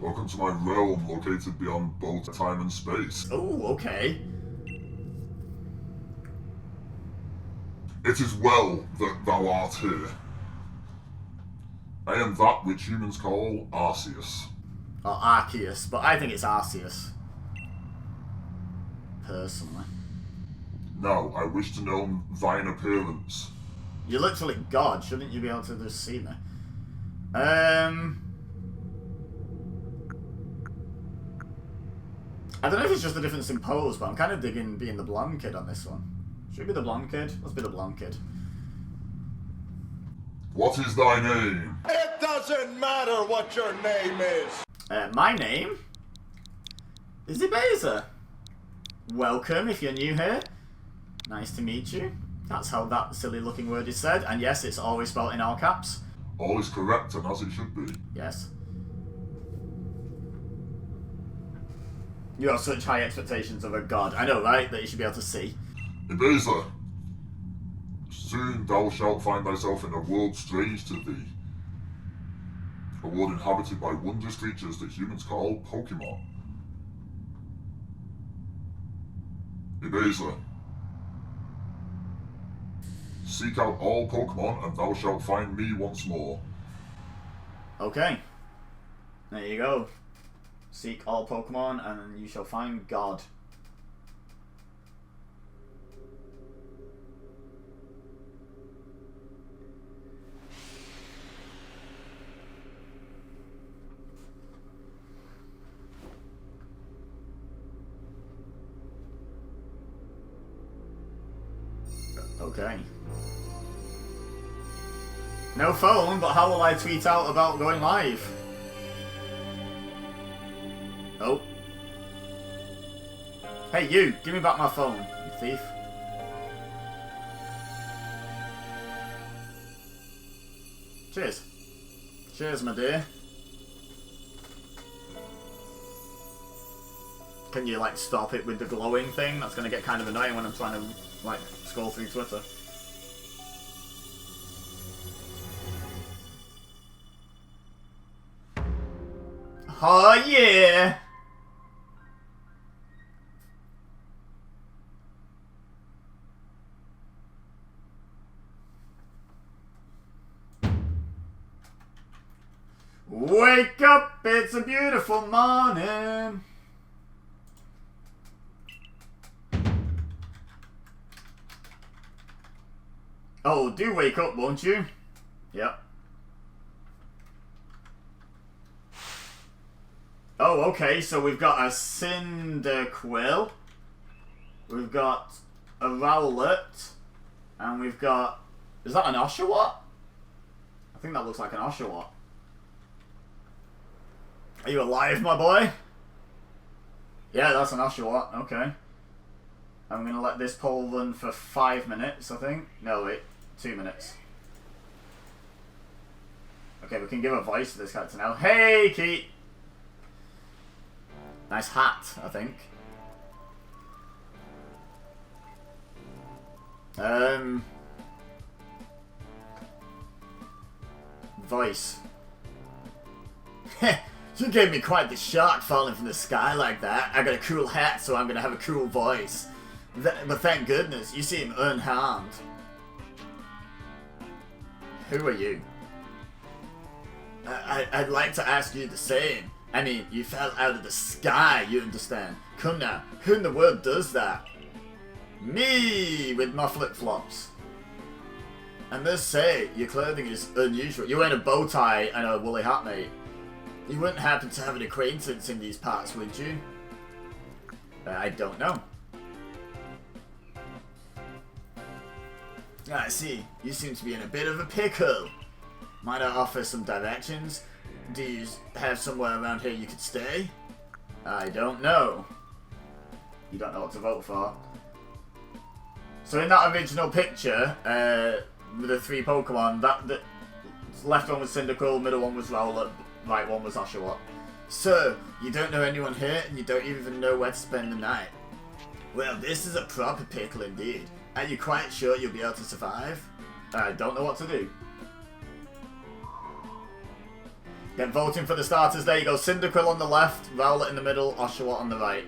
Welcome to my realm, located beyond both time and space. Oh, okay. It is well that thou art here. I am that which humans call Arceus. Or Arceus, but I think it's Arceus. Personally. Now, I wish to know thine appearance. You're literally God, shouldn't you be able to just see me? I don't know if it's just a difference in pose, but I'm kind of digging being the blonde kid on this one. Should we be the blonde kid? Let's be the blonde kid. What is thy name? It doesn't matter what your name is! My name is EBEZA. Welcome if you're new here. Nice to meet you. That's how that silly looking word is said. And yes, it's always spelled in all caps. All is correct and as it should be. Yes. You have such high expectations of a god. I know, right? That you should be able to see. EBEZA, soon thou shalt find thyself in a world strange to thee. A world inhabited by wondrous creatures that humans call Pokémon. EBEZA, seek out all Pokémon and thou shalt find me once more. Okay. There you go. Seek all Pokemon and you shall find God. Okay. No phone, but how will I tweet out about going live? Oh. Hey you, give me back my phone, you thief. Cheers. Cheers, my dear. Can you, like, stop it with the glowing thing? That's gonna get kind of annoying when I'm trying to, like, scroll through Twitter. Oh yeah! Wake up, it's a beautiful morning. Oh, do wake up, won't you? Yep. Oh, okay, so we've got a Cyndaquil, we've got a Rowlet, and we've got... Is that an Oshawott? I think that looks like an Oshawott. Are you alive, my boy? Yeah, that's an Oshawott, okay. I'm going to let this poll run for 5 minutes, I think. No, wait, 2 minutes. Okay, we can give a voice to this character now. Hey, Keith! Nice hat, I think. Voice. You gave me quite the shock falling from the sky like that. I got a cool hat, so I'm gonna have a cool voice. But thank goodness, you seem unharmed. Who are you? I'd like to ask you the same. I mean, you fell out of the sky, you understand. Come now, who in the world does that? Me, with my flip-flops. I must say, your clothing is unusual. You're wearing a bow tie and a woolly hat, mate. You wouldn't happen to have an acquaintance in these parts, would you? I don't know. I see. You seem to be in a bit of a pickle. Might I offer some directions? Do you have somewhere around here you could stay? I don't know. You don't know what to vote for. So in that original picture, with the 3 Pokemon, the left one was Cyndaquil, middle one was Rowlet, right one was Oshawott. So, you don't know anyone here, and you don't even know where to spend the night. Well, this is a proper pickle indeed. Are you quite sure you'll be able to survive? I don't know what to do. Get voting for the starters. There you go. Cyndaquil on the left, Rowlet in the middle, Oshawott on the right.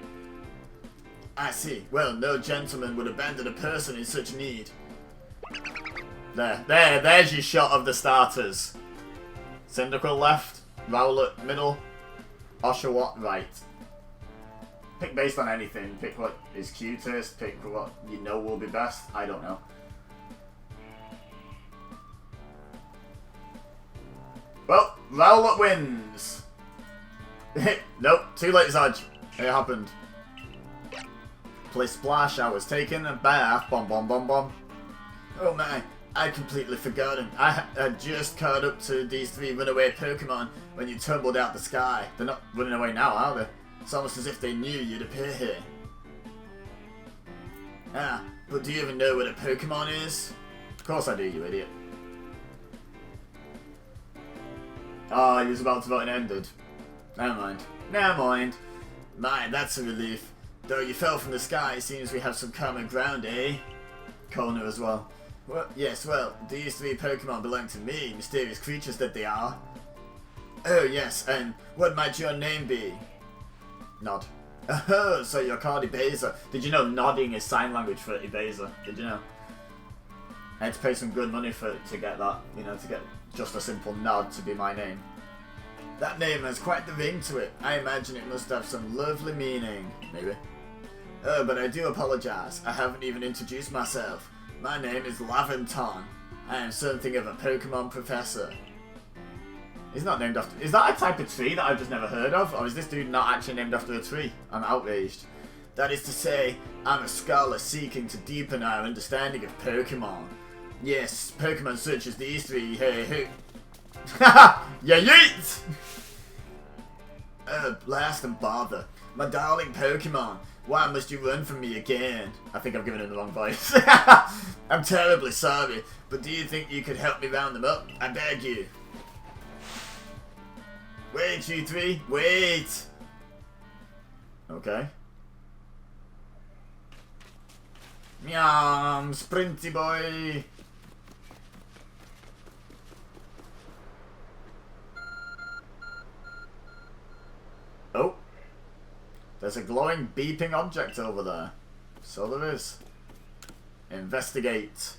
I see. Well, no gentleman would abandon a person in such need. There's your shot of the starters. Cyndaquil left, Rowlet middle, Oshawott right. Pick based on anything. Pick what is cutest, pick what you know will be best. I don't know. Well, Rowlet wins. Nope, too late, Zodge. It happened. Play splash, I was taking a bath. Bomb, bomb, bomb, bomb. Oh my, I completely forgotten. I had just caught up to these 3 runaway Pokemon when you tumbled out the sky. They're not running away now, are they? It's almost as if they knew you'd appear here. Ah, but do you even know what a Pokemon is? Of course I do, you idiot. Oh, he was about to vote and ended. Never mind. Never mind. My, that's a relief. Though you fell from the sky, it seems we have some common ground, eh? Kona as well. Well, yes, well, these 3 Pokemon belong to me, mysterious creatures that they are. Oh, yes, and what might your name be? Nod. Oh, so you're called EBEZA. Did you know nodding is sign language for EBEZA? Did you know? I had to pay some good money to get that, you know, to get just a simple nod to be my name. That name has quite the ring to it. I imagine it must have some lovely meaning. Maybe. Oh, but I do apologize. I haven't even introduced myself. My name is Laventon. I am something of a Pokemon professor. He's not named after... Is that a type of tree that I've just never heard of? Or is this dude not actually named after a tree? I'm outraged. That is to say, I'm a scholar seeking to deepen our understanding of Pokemon. Yes, Pokemon such as these 3. Hey, hey. Haha! Yeah, yeet! Blast and bother. My darling Pokemon, why must you run from me again? I think I've given him the wrong voice. I'm terribly sorry, but do you think you could help me round them up? I beg you. Wait, you 3, wait! Okay. Meow, sprinty boy! Oh. There's a glowing, beeping object over there. So there is. Investigate.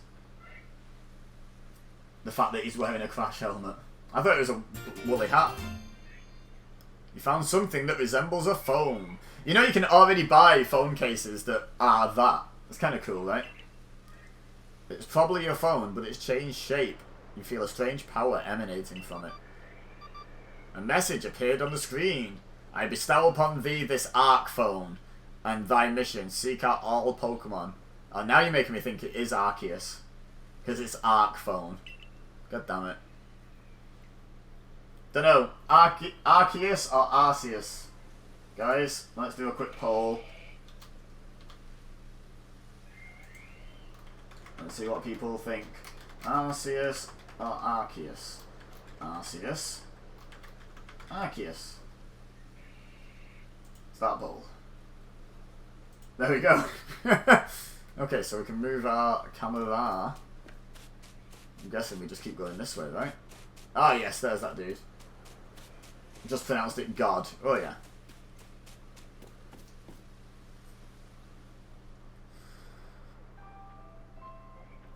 The fact that he's wearing a crash helmet. I thought it was a woolly hat. You found something that resembles a phone. You know you can already buy phone cases that are that. It's kind of cool, right? It's probably your phone, but it's changed shape. You feel a strange power emanating from it. A message appeared on the screen. I bestow upon thee this Arc phone, and thy mission, seek out all Pokemon. Oh, now you're making me think it is Arceus. Because it's Arc phone. God damn it. Dunno, Arceus or Arceus? Guys, let's do a quick poll. Let's see what people think. Arceus or Arceus? Arceus. Arceus. Start poll. There we go. Okay, so we can move our camera. I'm guessing we just keep going this way, right? Ah, yes, there's that dude. Just pronounced it God. Oh, yeah.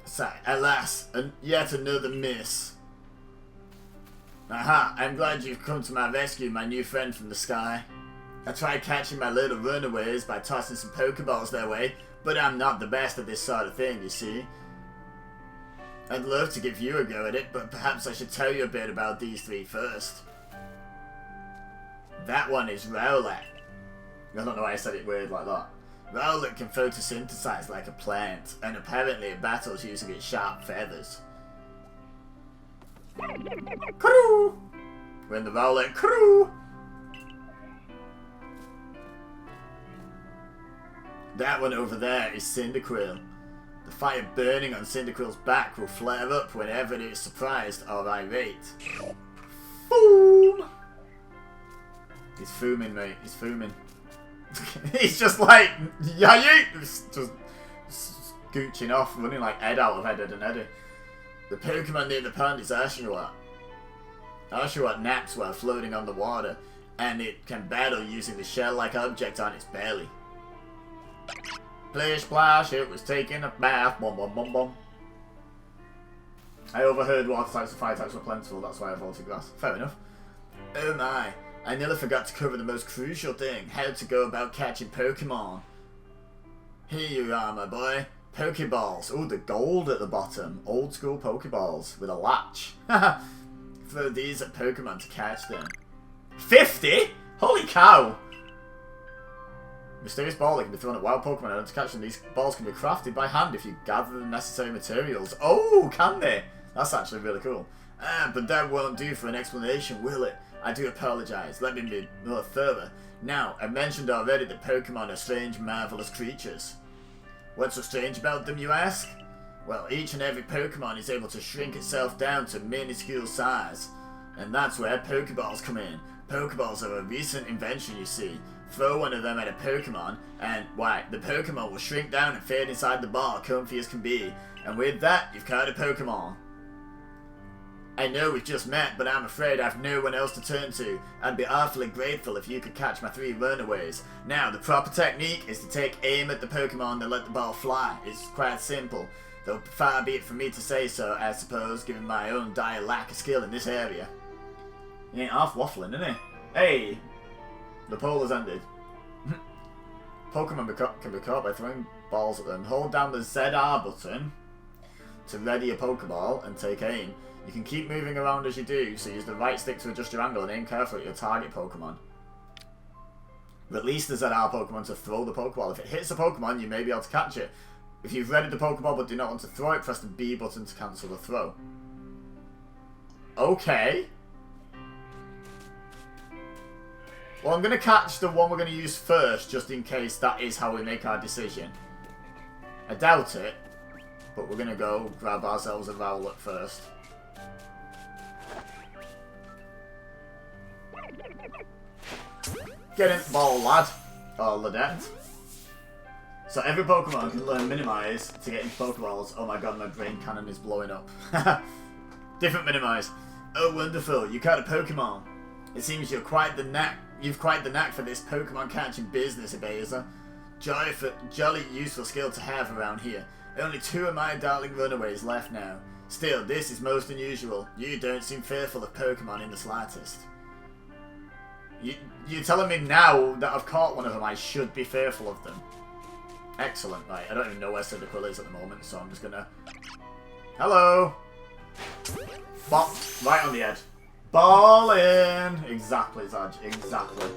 Sigh. Alas, yet another miss. Aha, I'm glad you've come to my rescue, my new friend from the sky. I tried catching my little runaways by tossing some Pokeballs their way, but I'm not the best at this sort of thing, you see. I'd love to give you a go at it, but perhaps I should tell you a bit about these 3 first. That one is Rowlet. I don't know why I said it weird like that. Rowlet can photosynthesize like a plant, and apparently it battles using its sharp feathers. Crew! We're in the Rowlet crew! That one over there is Cyndaquil. The fire burning on Cyndaquil's back will flare up whenever it is surprised or irate. Boom! He's fuming, mate. He's fuming. He's just like, yay! Just scooching off, running like Ed out of Ed, Ed and Eddie. The Pokemon near the pond is Oshawott. Oshawott naps while floating on the water, and it can battle using the shell-like object on its belly. Plish splash, it was taking a bath, bum bum bum bum. I overheard water types and fire types were plentiful, that's why I vaulted grass. Fair enough. Oh my, I nearly forgot to cover the most crucial thing, how to go about catching Pokemon. Here you are, my boy. Pokeballs. Ooh, the gold at the bottom. Old school Pokeballs with a latch. Throw these at Pokemon to catch them. 50? Holy cow! Mysterious ball that can be thrown at wild Pokemon in order to catch them. These balls can be crafted by hand if you gather the necessary materials. Oh, can they? That's actually really cool. But that won't do for an explanation, will it? I do apologise. Let me be more thorough. Now, I mentioned already that Pokemon are strange, marvellous creatures. What's so strange about them, you ask? Well, each and every Pokemon is able to shrink itself down to minuscule size. And that's where Pokeballs come in. Pokeballs are a recent invention, you see. Throw one of them at a Pokemon, and, why, the Pokemon will shrink down and fit inside the ball, comfy as can be. And with that, you've caught a Pokemon. I know we've just met, but I'm afraid I've no one else to turn to. I'd be awfully grateful if you could catch my 3 runaways. Now, the proper technique is to take aim at the Pokemon and let the ball fly. It's quite simple, though far be it from me to say so, I suppose, given my own dire lack of skill in this area. He ain't half waffling, isn't he? Hey! The poll has ended. Pokemon can be caught by throwing balls at them. Hold down the ZR button to ready a Pokeball and take aim. You can keep moving around as you do, so use the right stick to adjust your angle and aim carefully at your target Pokemon. Release the ZR Pokemon to throw the Pokeball. If it hits a Pokemon, you may be able to catch it. If you've readied the Pokeball but do not want to throw it, press the B button to cancel the throw. Okay. Well, I'm going to catch the one we're going to use first, just in case that is how we make our decision. I doubt it, but we're going to go grab ourselves a Rowlet first. Get in, ball lad, or ladette. So every Pokemon can learn Minimize to get into Pokeballs. Oh my god, my brain cannon is blowing up. Different Minimize. Oh wonderful, you caught a Pokemon. It seems you've quite the knack for this Pokemon catching business, EBEZA. Jolly useful skill to have around here. Only 2 of my darling runaways left now. Still, this is most unusual. You don't seem fearful of Pokemon in the slightest. You're telling me now that I've caught one of them, I should be fearful of them. Excellent, right. I don't even know where Cyndaquil is at the moment, so I'm just gonna... Hello! Bop! Right on the head. Ball in! Exactly, Zaj. Exactly.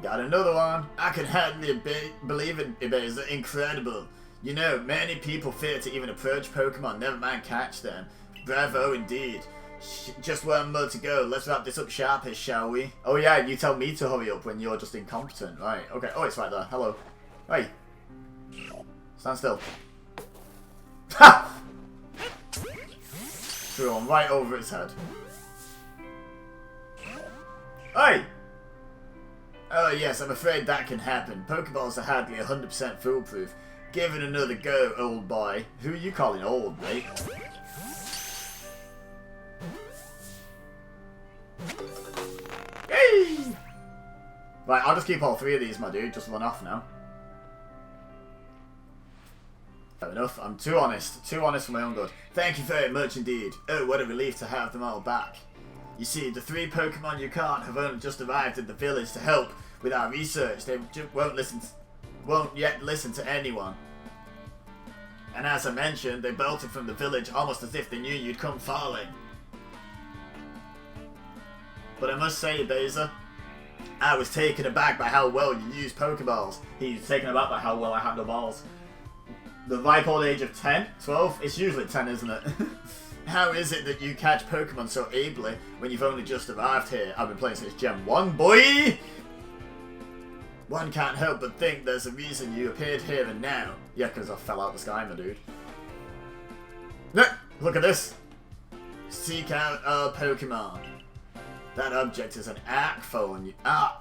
Got another one. I can hardly believe it, EBEZA. Incredible. You know, many people fear to even approach Pokemon, never mind catch them. Bravo indeed. Just one more to go. Let's wrap this up sharpish, shall we? Oh yeah, you tell me to hurry up when you're just incompetent. Right, okay. Oh, it's right there. Hello. Hey. Stand still. Ha! Threw one right over its head. Hey! Oh yes, I'm afraid that can happen. Pokeballs are hardly 100% foolproof. Give it another go, old boy. Who are you calling old, mate? Hey! Right, I'll just keep all 3 of these, my dude. Just run off now. Fair enough. I'm too honest. Too honest for my own good. Thank you very much indeed. Oh, what a relief to have them all back. You see, the 3 Pokemon you caught have only just arrived at the village to help with our research. They won't yet listen to anyone. And as I mentioned, they bolted from the village almost as if they knew you'd come falling. But I must say, EBEZA, I was taken aback by how well you use Pokeballs. He's taken aback by how well I handle balls. The ripe old age of 10? 12? It's usually 10, isn't it? How is it that you catch Pokemon so ably when you've only just arrived here? I've been playing since Gen 1, boy! One can't help but think there's a reason you appeared here and now. Yeah, because I fell out the sky, my dude. Look at this! Seek out our Pokemon. That object is an arc phone. How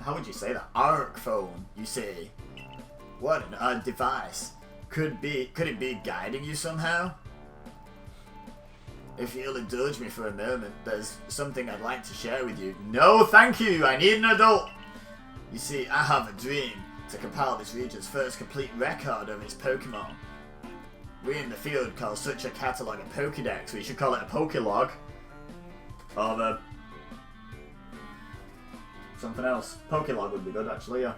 would you say that? Arc phone, you say. What an odd device. Could it be guiding you somehow? If you'll indulge me for a moment, there's something I'd like to share with you. No, thank you! I need an adult! You see, I have a dream to compile this region's first complete record of its Pokemon. We in the field call such a catalogue a Pokédex. We should call it a Pokélog. Or something else. Pokélog would be good, actually, yeah.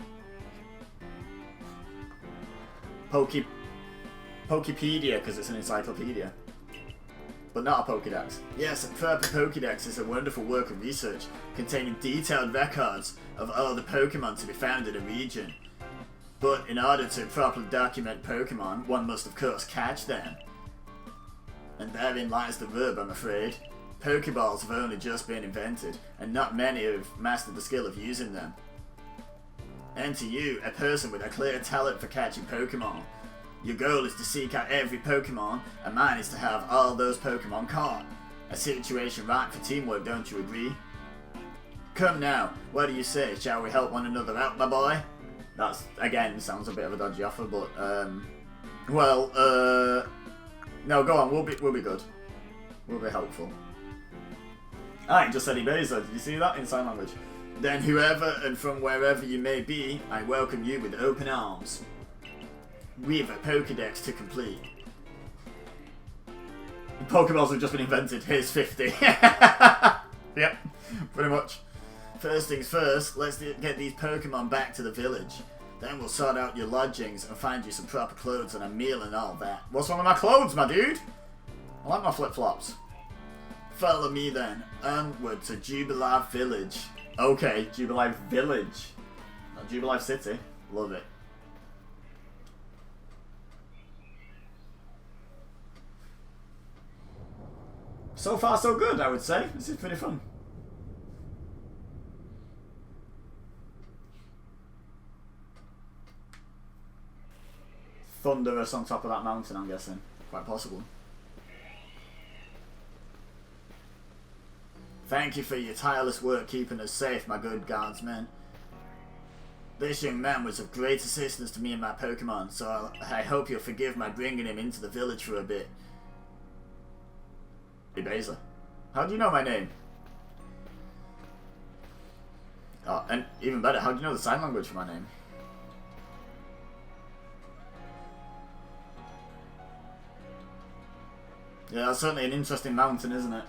Pokepedia, because it's an encyclopedia. But not a Pokédex. Yes, a proper Pokédex is a wonderful work of research containing detailed records of all the Pokemon to be found in a region. But in order to properly document Pokemon, one must of course catch them. And therein lies the rub, I'm afraid. Pokeballs have only just been invented, and not many have mastered the skill of using them. And to you, a person with a clear talent for catching Pokemon, your goal is to seek out every Pokemon, and mine is to have all those Pokemon caught. A situation ripe for teamwork, don't you agree? Come now, what do you say? Shall we help one another out, my boy? That's, again, sounds a bit of a dodgy offer, but, no, go on, we'll be good. We'll be helpful. I just said EBEZA, did you see that in sign language? Then whoever and from wherever you may be, I welcome you with open arms. We've a Pokédex to complete. Pokeballs have just been invented. Here's 50. Yep, pretty much. First things first, let's get these Pokemon back to the village. Then we'll sort out your lodgings and find you some proper clothes and a meal and all that. What's wrong with my clothes, my dude? I like my flip-flops. Follow me then. Onward to Jubila Village. Okay, Jubila Village. Not Jubila City. Love it. So far, so good, I would say. This is pretty fun. Thunderous on top of that mountain, I'm guessing. Quite possible. Thank you for your tireless work keeping us safe, my good guardsmen. This young man was of great assistance to me and my Pokemon, so I hope you'll forgive my bringing him into the village for a bit. EBEZA. How do you know my name? Oh, and even better, how do you know the sign language for my name? Yeah, that's certainly an interesting mountain, isn't it?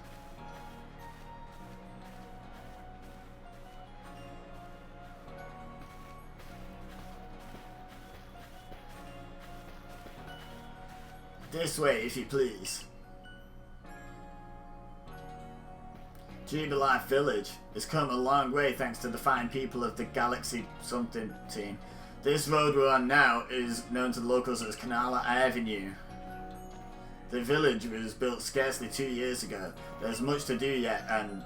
This way, if you please. Jubila Village has come a long way thanks to the fine people of the Galaxy something team. This road we're on now is known to the locals as Canal Avenue. The village was built scarcely 2 years ago. There's much to do yet, and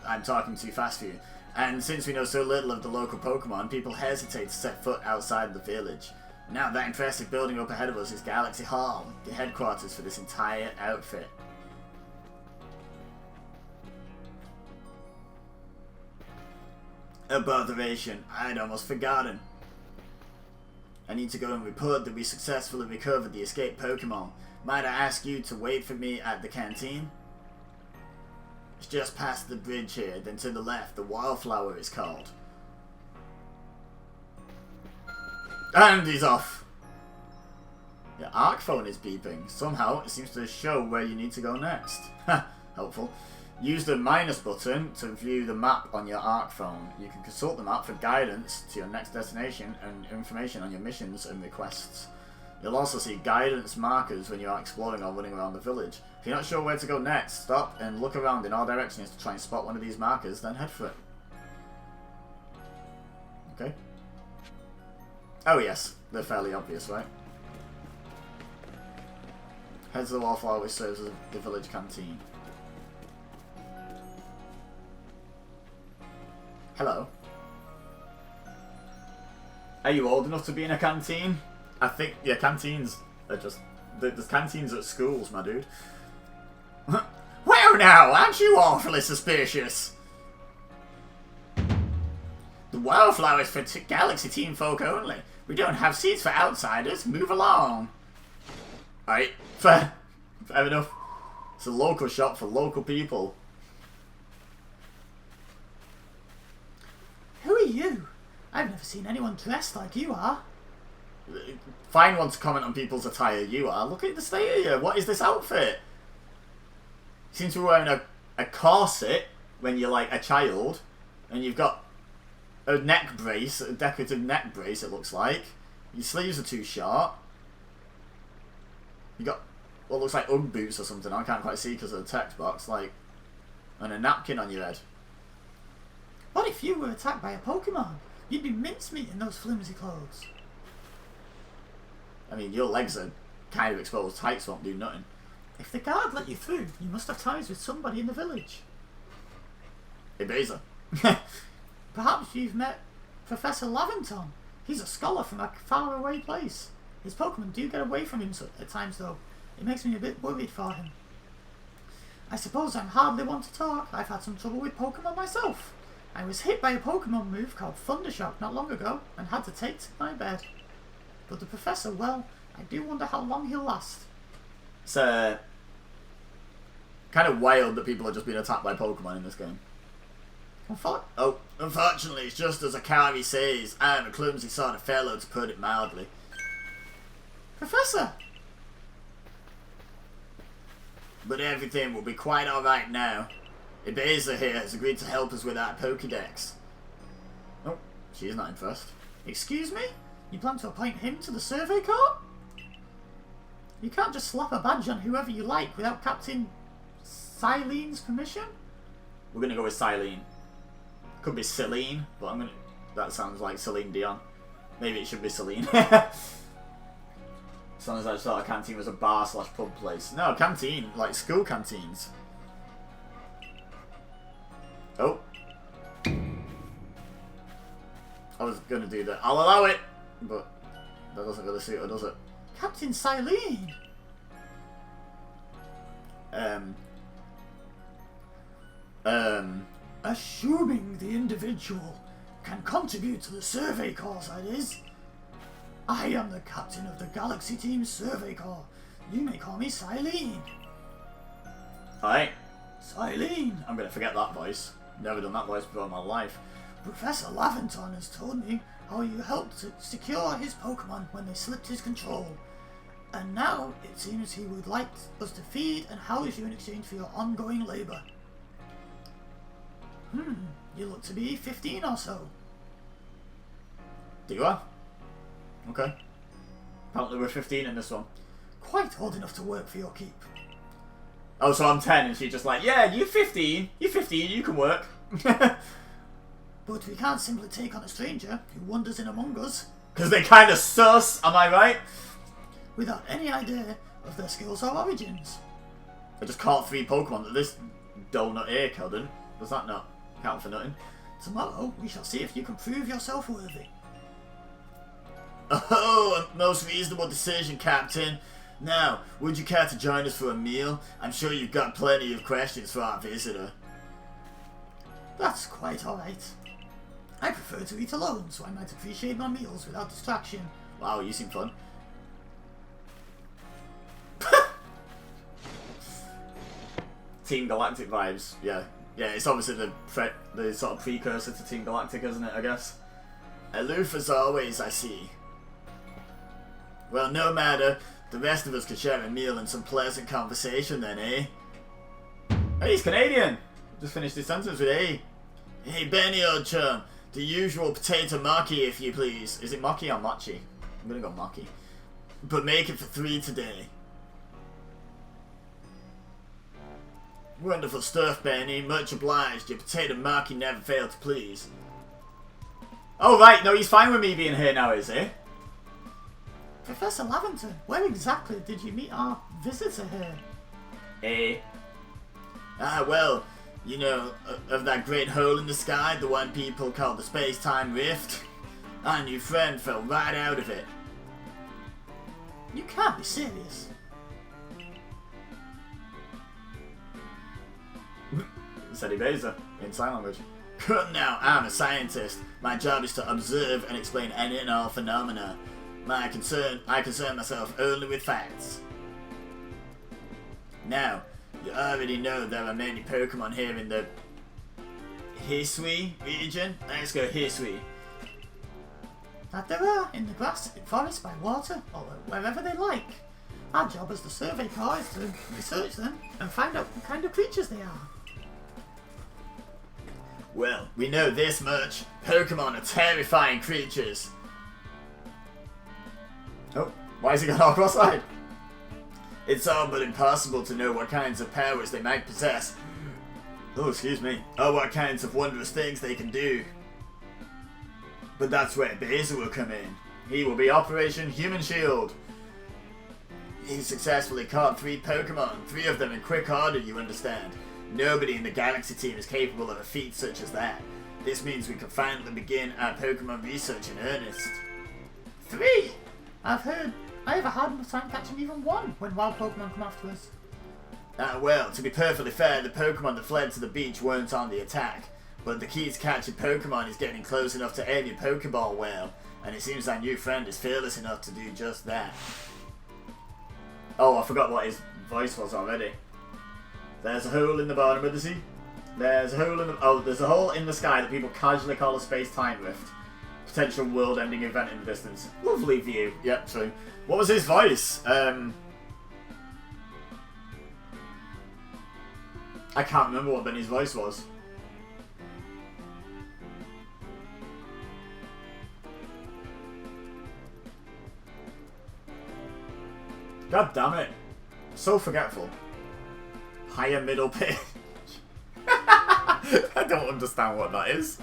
I'm talking too fast for you. And since we know so little of the local Pokemon, people hesitate to set foot outside the village. Now that impressive building up ahead of us is Galaxy Hall, the headquarters for this entire outfit. A botheration, I'd almost forgotten. I need to go and report that we successfully recovered the escaped Pokemon. Might I ask you to wait for me at the canteen? It's just past the bridge here, then to the left, the Wildflower is called. And he's off! Your arc phone is beeping. Somehow, it seems to show where you need to go next. Ha! Helpful. Use the minus button to view the map on your arc phone. You can consult the map for guidance to your next destination and information on your missions and requests. You'll also see guidance markers when you are exploring or running around the village. If you're not sure where to go next, stop and look around in all directions to try and spot one of these markers, then head for it. Okay. Oh yes, they're fairly obvious, right? Head to the Wallflower, which serves as the village canteen. Hello. Are you old enough to be in a canteen? I think, yeah, canteens are just... There's canteens at schools, my dude. Well now, aren't you awfully suspicious? The Wildflower's for Galaxy Team folk only. We don't have seats for outsiders. Move along. Alright, fair enough. It's a local shop for local people. Who are you? I've never seen anyone dressed like you are. Fine one to comment on people's attire. You are. Look at the state of you. What is this outfit? You seem to be wearing a corset when you're like a child. And you've got a neck brace, a decorative neck brace it looks like. Your sleeves are too short. You got what looks like Ugg boots or something. I can't quite see because of the text box. Like, and a napkin on your head. What if you were attacked by a Pokemon? You'd be mincemeat in those flimsy clothes. I mean, your legs are kind of exposed. Tights won't do nothing. If the guard let you through, you must have ties with somebody in the village. EBEZA. Perhaps you've met Professor Laventon. He's a scholar from a faraway place. His Pokemon do get away from him at times, though. It makes me a bit worried for him. I suppose I'm hardly one to talk. I've had some trouble with Pokemon myself. I was hit by a Pokemon move called Thundershock not long ago and had to take to my bed. But the Professor, well, I do wonder how long he'll last. It's kind of wild that people are just being attacked by Pokemon in this game. Unfortunately, it's just as Akari says. I'm a clumsy sort of fellow, to put it mildly. Professor! But everything will be quite alright now. EBEZA here has agreed to help us with our Pokédex. Oh, she's not impressed. Excuse me? You plan to appoint him to the Survey Corps? You can't just slap a badge on whoever you like without Captain Cylene's permission? We're gonna go with Cylene. Could be Celine, but that sounds like Celine Dion. Maybe it should be Celine. Sounds like I thought a canteen was a bar slash pub place. No, canteen, like school canteens. Oh. I was gonna do that. I'll allow it! But that doesn't really suit her, does it? Captain Cylene! Assuming the individual can contribute to the Survey Corps, that is. I am the captain of the Galaxy Team Survey Corps. You may call me Cylene. Alright. Cylene! I'm gonna forget that voice. Never done that voice before in my life. Professor Laventon has told me how you helped to secure his Pokemon when they slipped his control. And now it seems he would like us to feed and house you in exchange for your ongoing labour. You look to be 15 or so. Do I? Okay. Apparently we're 15 in this one. Quite old enough to work for your keep. Oh, so I'm 10 and she's just like, yeah, you're 15. You're 15, you can work. But we can't simply take on a stranger who wanders in among us. Because they're kind of sus, am I right? Without any idea of their skills or origins. I just caught 3 Pokemon that this donut here couldn't. Does that not count for nothing? Tomorrow we shall see if you can prove yourself worthy. Oh, a most reasonable decision, Captain. Now, would you care to join us for a meal? I'm sure you've got plenty of questions for our visitor. That's quite alright. I prefer to eat alone, so I might appreciate my meals without distraction. Wow, you seem fun. Team Galactic vibes, yeah. Yeah, it's obviously the sort of precursor to Team Galactic, isn't it, I guess? Aloof as always, I see. Well, no matter. The rest of us could share a meal and some pleasant conversation then, eh? Hey, he's Canadian! Just finished his sentence with A. Hey, Benny, old chum. The usual potato maki, if you please. Is it maki or mochi? I'm gonna go maki. But make it for 3 today. Wonderful stuff, Benny. Much obliged. Your potato maki never failed to please. Oh, right. No, he's fine with me being here now, is he? Professor Laventon, where exactly did you meet our visitor here? Eh? Ah, well, you know, of that great hole in the sky, the one people call the space-time rift. Our new friend fell right out of it. You can't be serious. Said EBEZA in sign language. Come now, I'm a scientist. My job is to observe and explain any and all phenomena. I concern myself only with facts. Now, You already know there are many Pokemon here in the Hisui region. Let's go Hisui. That there are in the grass, in forest, by water, or wherever they like. Our job as the survey corps is to research them and find out what kind of creatures they are. Well, we know this much. Pokemon are terrifying creatures. Oh, why has he gone all cross-eyed? It's all but impossible to know what kinds of powers they might possess. Oh, excuse me. Or what kinds of wondrous things they can do. But that's where EBEZA will come in. He will be Operation Human Shield. He successfully caught 3 Pokemon, 3 of them in quick order, you understand. Nobody in the Galaxy team is capable of a feat such as that. This means we can finally begin our Pokemon research in earnest. 3! I have a hard enough time catching even one when wild Pokemon come after us. Well, to be perfectly fair, the Pokemon that fled to the beach weren't on the attack. But the key to catching Pokemon is getting close enough to aim your Pokeball well, and it seems our new friend is fearless enough to do just that. Oh, I forgot what his voice was already. There's a hole in the bottom of the sea. There's a hole in the... Oh, there's a hole in the sky that people casually call a space-time rift. Potential world-ending event in the distance. Lovely view. Yep, true. What was his voice? I can't remember what Benny's voice was. God damn it. So forgetful. Higher middle pitch. I don't understand what that is.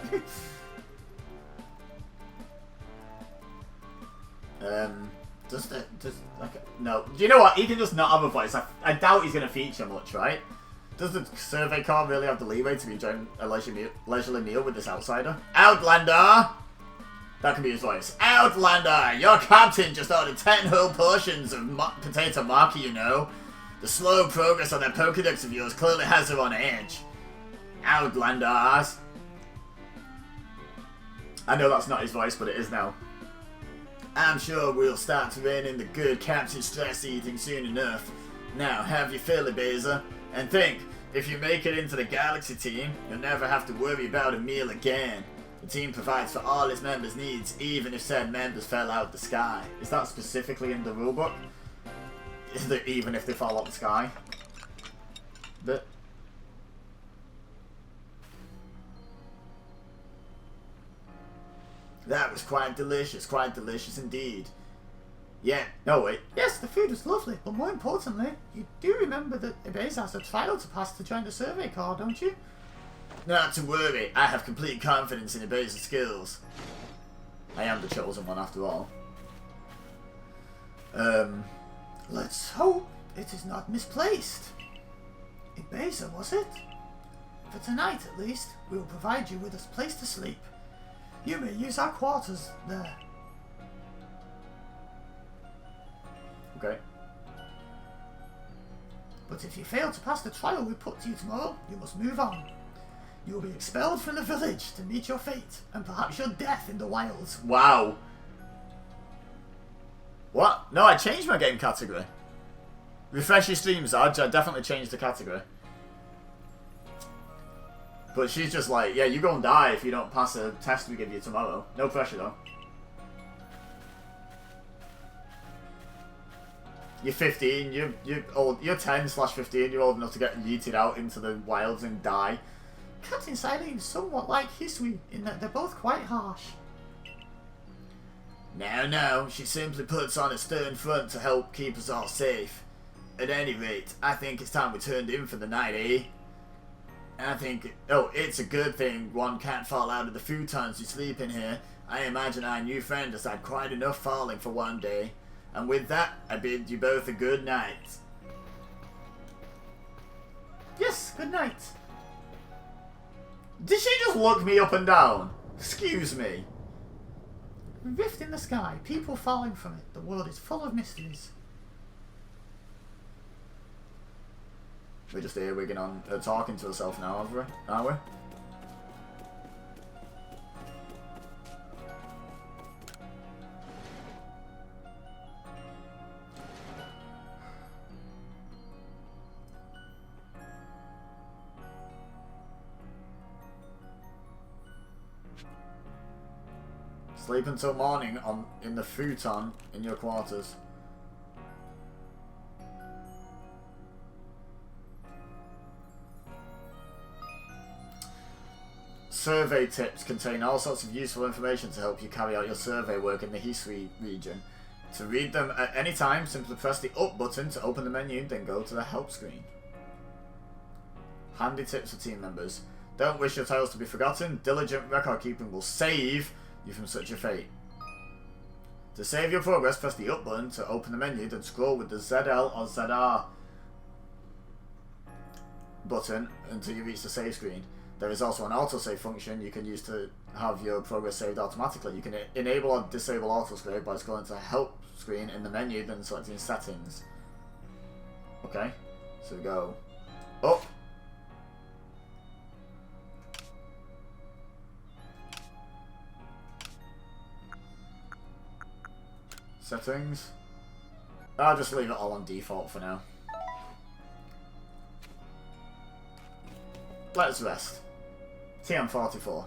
No. Do you know what? He can just not have a voice. I doubt he's going to feature much, right? Does the survey corps really have the leeway to be enjoying a leisurely meal with this outsider? Outlander! That could be his voice. Outlander! Your captain just ordered 10 whole portions of potato maki, you know. The slow progress on that Pokédex of yours clearly has her on edge. Outlanders! I know that's not his voice, but it is now. I'm sure we'll start to rein in the good captain stress eating soon enough. Now, have your fill, EBEZA. And think, if you make it into the Galaxy team, you'll never have to worry about a meal again. The team provides for all its members' needs, even if said members fell out the sky. Is that specifically in the rulebook? Is it even if they fall out the sky? But... that was quite delicious indeed. Yeah, no wait. Yes, the food was lovely, but more importantly, you do remember that EBEZA has a trial to pass to join the survey corps, don't you? Not to worry, I have complete confidence in EBEZA's skills. I am the chosen one after all. Let's hope it is not misplaced. EBEZA, was it? For tonight, at least, we will provide you with a place to sleep. You may use our quarters there. Okay. But if you fail to pass the trial we put to you tomorrow, you must move on. You will be expelled from the village to meet your fate, and perhaps your death in the wilds. Wow. What? No, I changed my game category. Refresh your stream, Zarge. I definitely changed the category. But she's just like, yeah, you go and die if you don't pass a test we give you tomorrow. No pressure, though. You're 15, you're old, you're 10/15, you're old enough to get yeeted out into the wilds and die. Captain Cyndaquil is somewhat like Hisui in that they're both quite harsh. No, she simply puts on a stern front to help keep us all safe. At any rate, I think it's time we turned in for the night, eh? I think, it's a good thing one can't fall out of the futons you sleep in here. I imagine our new friend has had quite enough falling for one day. And with that, I bid you both a good night. Yes, good night. Did she just look me up and down? Excuse me. Rift in the sky, people falling from it. The world is full of mysteries. We're just earwigging on, talking to herself now, aren't we? Sleep until morning in the futon in your quarters. Survey tips contain all sorts of useful information to help you carry out your survey work in the Hisui region. To read them at any time, simply press the up button to open the menu, then go to the help screen. Handy tips for team members. Don't wish your tales to be forgotten. Diligent record keeping will save you from such a fate. To save your progress, press the up button to open the menu, then scroll with the ZL or ZR button until you reach the save screen. There is also an autosave function you can use to have your progress saved automatically. You can enable or disable autosave by scrolling to the help screen in the menu, then selecting settings. Okay, so we go up. Settings. I'll just leave it all on default for now. Let's rest. TM44.